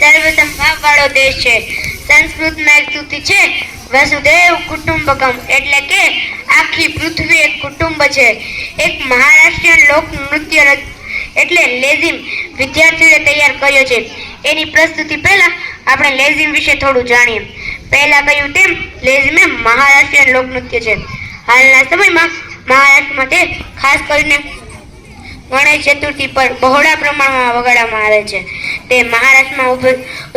સર્વસંભાવવાળો દેશ છે. સંસ્કૃતમાં એક સૂક્તિ છે, વસુદેવ કુટુંબકમ, એટલે કે આખી પૃથ્વી એક કુટુંબ છે. એક મહારાષ્ટ્રીયન લોક નૃત્ય એટલે લેઝિમ વિદ્યાર્થીઓએ તૈયાર કર્યો છે. એની પ્રસ્તુતિ પહેલા આપણે લેઝિમ વિશે થોડું જાણીએ. પહેલા કહ્યું તેમ લેઝિમ એ મહારાષ્ટ્રીયન લોકનૃત્ય છે. હાલના સમયમાં મહારાષ્ટ્રમાં તે ખાસ કરીને ગણેશ ચતુર્થી પર બહોળા પ્રમાણમાં વગાડવામાં આવે છે. તે મહારાષ્ટ્રમાં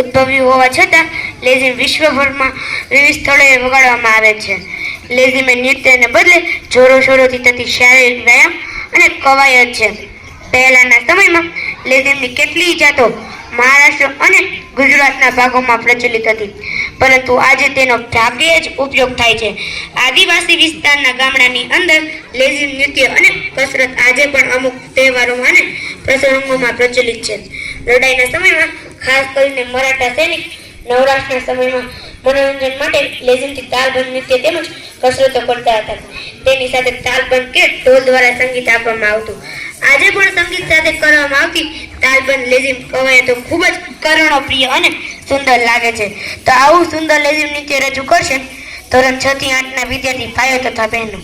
ઉદ્ભવ્યું હોવા છતાં લેઝિમ વિશ્વભરમાં વિવિધ સ્થળોએ વગાડવામાં આવે છે. લેઝિમ એ નૃત્યને બદલે જોરોશોરોથી થતી શારીરિક વ્યાયામ અને કવાયત છે. પહેલાના સમયમાં લેઝિમની કેટલીય જાતો મહારાષ્ટ્ર અને ગુજરાતના ભાગોમાં પ્રચલિત હતી, પરંતુ આજે તેનો ભાગ્યે જ ઉપયોગ થાય છે. આદિવાસી વિસ્તારના ગામડાની અંદર લેઝિમ નૃત્ય અને કસરત આજે પણ અમુક તહેવારોમાં અને પ્રસંગોમાં પ્રચલિત છે. લડાઈના સમયમાં ખાસ કરીને મરાઠા સૈનિક નવરાશના સમયમાં મનોરંજન માટે લેઝિમથી તાલબંધ નૃત્ય તેમજ કસરતો કરતા હતા. તેની સાથે તાલબંધ કે ઢોલ દ્વારા સંગીત આપવામાં આવતું. આજે પણ સંગીત સાથે કરવામાં આવતી તાલબંધ લેઝિમ કવાયતો ખૂબ જ કર્ણપ્રિય અને સુંદર લાગે છે. તો આવું સુંદર લેઝિમ નૃત્ય રજૂ કરશે ધોરણ 6 થી 8 ના વિદ્યાર્થી ભાઈઓ તથા બહેનો.